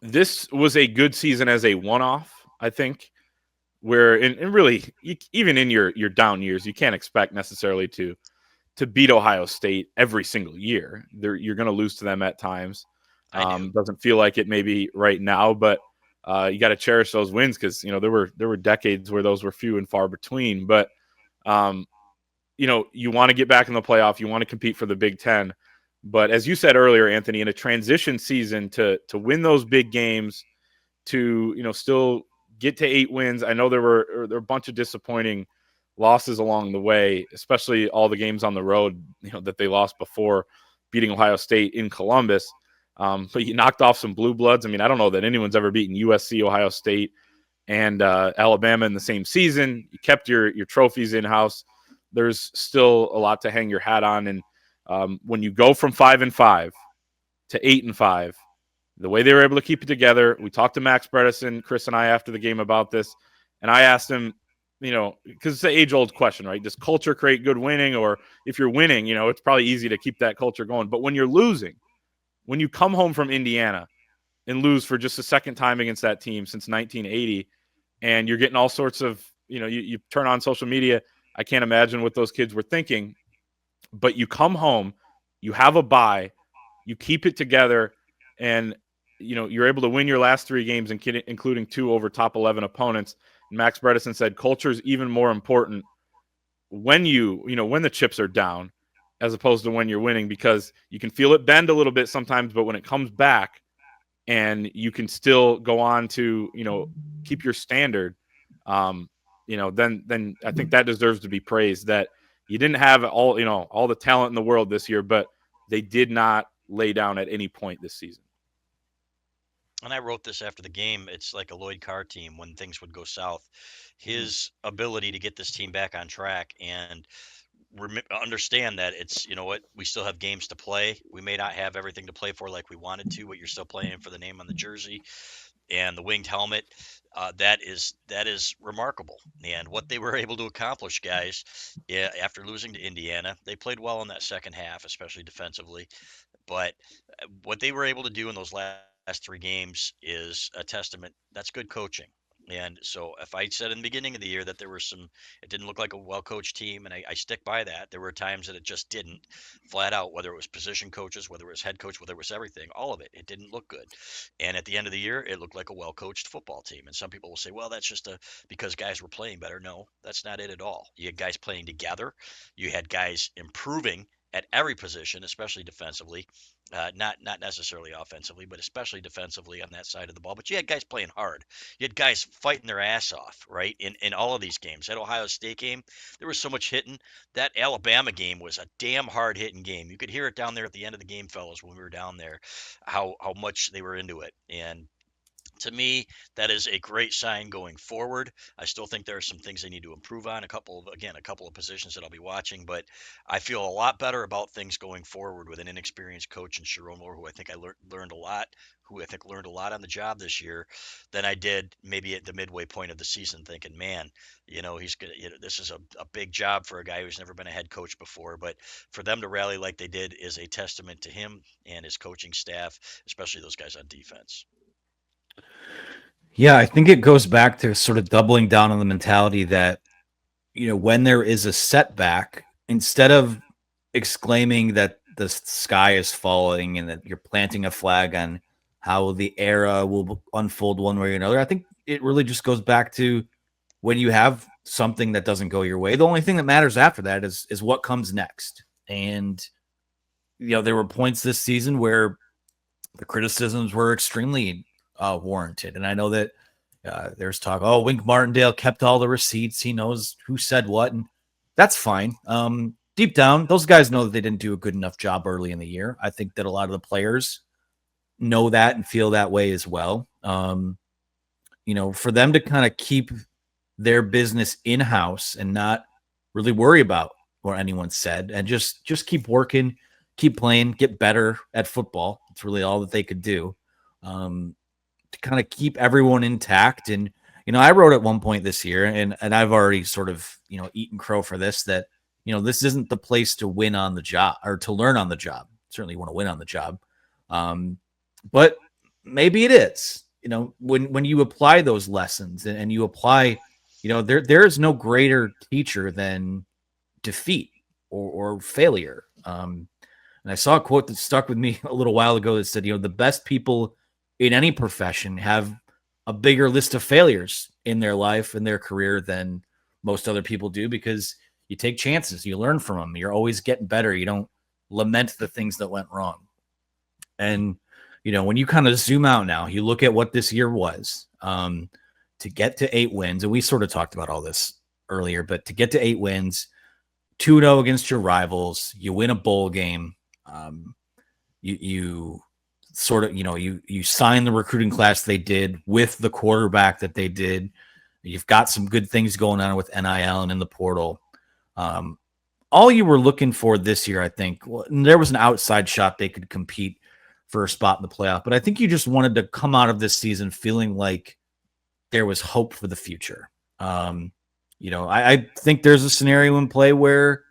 this was a good season as a one-off, I think, where and really even in your down years, you can't expect necessarily to beat Ohio State every single year. You're going to lose to them at times. I do. Doesn't feel like it maybe right now, but you got to cherish those wins because there were decades where those were few and far between. But um, you want to get back in the playoff, you want to compete for the Big Ten. But as you said earlier, Anthony, in a transition season to win those big games, to still get to 8 wins. I know there were a bunch of disappointing losses along the way, especially all the games on the road, that they lost before beating Ohio State in Columbus. But you knocked off some blue bloods. I mean, I don't know that anyone's ever beaten USC, Ohio State, and Alabama in the same season. You kept your trophies in house. There's still a lot to hang your hat on, and when you go from 5-5 to 8-5, the way they were able to keep it together. We talked to Max Bredesen, Chris and I, after the game about this, and I asked him, because it's an age-old question, right? Does culture create good winning? Or if you're winning, it's probably easy to keep that culture going. But when you're losing, when you come home from Indiana and lose for just the second time against that team since 1980, and you're getting all sorts of, you turn on social media, I can't imagine what those kids were thinking. But you come home, you have a bye, you keep it together, and you're able to win your last 3 games, including 2 over top 11 opponents. And Max Bredesen said culture is even more important when when the chips are down, as opposed to when you're winning, because you can feel it bend a little bit sometimes, but when it comes back and you can still go on to keep your standard, then I think that deserves to be praised. That you didn't have all the talent in the world this year, but they did not lay down at any point this season. And I wrote this after the game. It's like a Lloyd Carr team when things would go south. Mhm. His ability to get this team back on track and understand that it's, you know what, we still have games to play. We may not have everything to play for like we wanted to, but you're still playing for the name on the jersey and the winged helmet. That is remarkable. And what they were able to accomplish, guys, yeah, after losing to Indiana, they played well in that second half, especially defensively. But what they were able to do in those last 3 games is a testament. That's good coaching. And so if I said in the beginning of the year that there were it didn't look like a well coached team, and I stick by that. There were times that it just didn't, flat out, whether it was position coaches, whether it was head coach, whether it was everything, all of it. It didn't look good. And at the end of the year, it looked like a well coached football team. And some people will say, well, that's just because guys were playing better. No, that's not it at all. You had guys playing together, you had guys improving at every position, especially defensively. Not necessarily offensively, but especially defensively on that side of the ball. But you had guys playing hard. You had guys fighting their ass off, right? In all of these games. That Ohio State game, there was so much hitting. That Alabama game was a damn hard hitting game. You could hear it down there at the end of the game, fellas, when we were down there, how much they were into it. And to me, that is a great sign going forward. I still think there are some things they need to improve on. A couple of positions that I'll be watching, but I feel a lot better about things going forward with an inexperienced coach in Sherrone Moore, who I think I learned a lot, who I think learned a lot on the job this year than I did maybe at the midway point of the season, thinking, man, he's gonna, this is a big job for a guy who's never been a head coach before. But for them to rally like they did is a testament to him and his coaching staff, especially those guys on defense. Yeah, I think it goes back to sort of doubling down on the mentality that, when there is a setback, instead of exclaiming that the sky is falling and that you're planting a flag on how the era will unfold one way or another, I think it really just goes back to when you have something that doesn't go your way, the only thing that matters after that is what comes next. And there were points this season where the criticisms were extremely warranted. And I know that there's talk, oh, Wink Martindale kept all the receipts. He knows who said what. And that's fine. Deep down, those guys know that they didn't do a good enough job early in the year. I think that a lot of the players know that and feel that way as well. For them to kind of keep their business in-house and not really worry about what anyone said and just keep working, keep playing, get better at football. It's really all that they could do. To kind of keep everyone intact. And, I wrote at one point this year, and I've already sort of, eaten crow for this, that, this isn't the place to win on the job or to learn on the job. Certainly you want to win on the job. But maybe it is. When you apply those lessons and you apply, there is no greater teacher than defeat or failure. And I saw a quote that stuck with me a little while ago that said, the best people in any profession have a bigger list of failures in their life and their career than most other people do, because you take chances, you learn from them, you're always getting better. You don't lament the things that went wrong. And, when you kind of zoom out now, you look at what this year was, to get to 8 wins. And we sort of talked about all this earlier, but to get to 8 wins, 2-0 against your rivals, you win a bowl game. You sort of, you sign the recruiting class they did with the quarterback that they did. You've got some good things going on with NIL and in the portal. All you were looking for this year, I think, there was an outside shot they could compete for a spot in the playoff, but I think you just wanted to come out of this season feeling like there was hope for the future. I think there's a scenario in play where,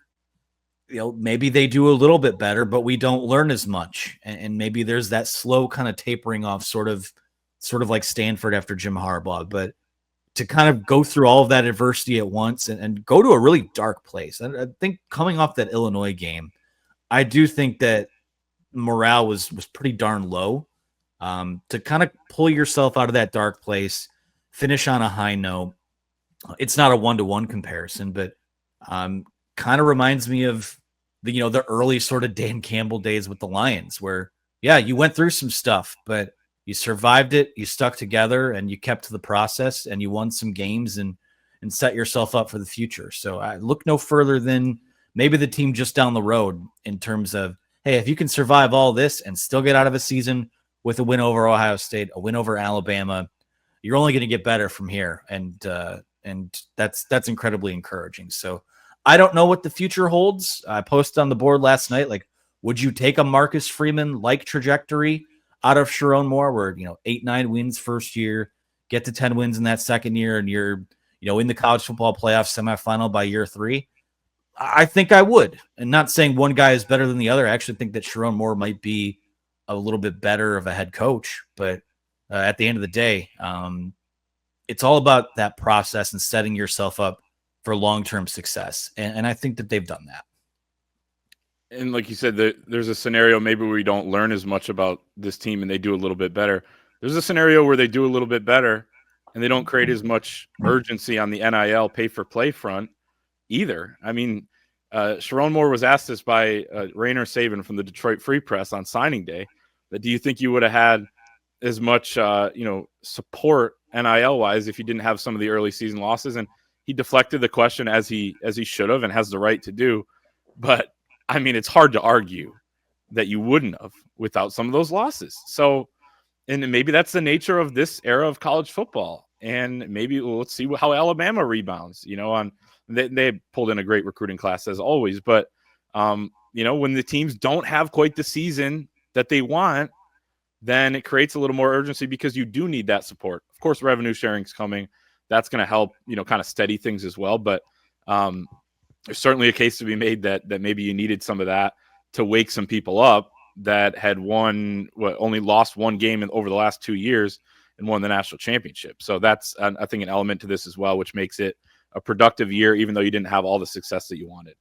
maybe they do a little bit better, but we don't learn as much. And maybe there's that slow kind of tapering off, sort of like Stanford after Jim Harbaugh. But to kind of go through all of that adversity at once and go to a really dark place. And I think coming off that Illinois game, I do think that morale was pretty darn low. To kind of pull yourself out of that dark place, finish on a high note. It's not a 1-to-1 comparison, but kind of reminds me of the early sort of Dan Campbell days with the Lions, where you went through some stuff, but you survived it, you stuck together, and you kept to the process, and you won some games and set yourself up for the future. So I look no further than maybe the team just down the road in terms of, hey, if you can survive all this and still get out of a season with a win over Ohio State, a win over Alabama, you're only going to get better from here. And that's incredibly encouraging. So I don't know what the future holds. I posted on the board last night, like, would you take a Marcus Freeman-like trajectory out of Sherrone Moore, where, 8-9 wins first year, get to 10 wins in that second year, and you're, in the college football playoff semifinal by year 3? I think I would. And not saying one guy is better than the other. I actually think that Sherrone Moore might be a little bit better of a head coach. But at the end of the day, it's all about that process and setting yourself up for long-term success. And I think that they've done that. And like you said, there's a scenario maybe where we don't learn as much about this team and they do a little bit better. There's a scenario where they do a little bit better and they don't create as much urgency on the NIL pay-for-play front either. I mean, Sherrone Moore was asked this by Rainer Saban from the Detroit Free Press on signing day, that do you think you would have had as much support NIL-wise if you didn't have some of the early season losses? And he deflected the question as he should have and has the right to do. But I mean, it's hard to argue that you wouldn't have without some of those losses. So, and maybe that's the nature of this era of college football. And maybe let's see how Alabama rebounds. They pulled in a great recruiting class as always. But when the teams don't have quite the season that they want, then it creates a little more urgency because you do need that support. Of course, revenue sharing is coming. That's going to help, kind of steady things as well. But there's certainly a case to be made that maybe you needed some of that to wake some people up that had only lost one game over the last 2 years and won the national championship. So that's, I think, an element to this as well, which makes it a productive year, even though you didn't have all the success that you wanted.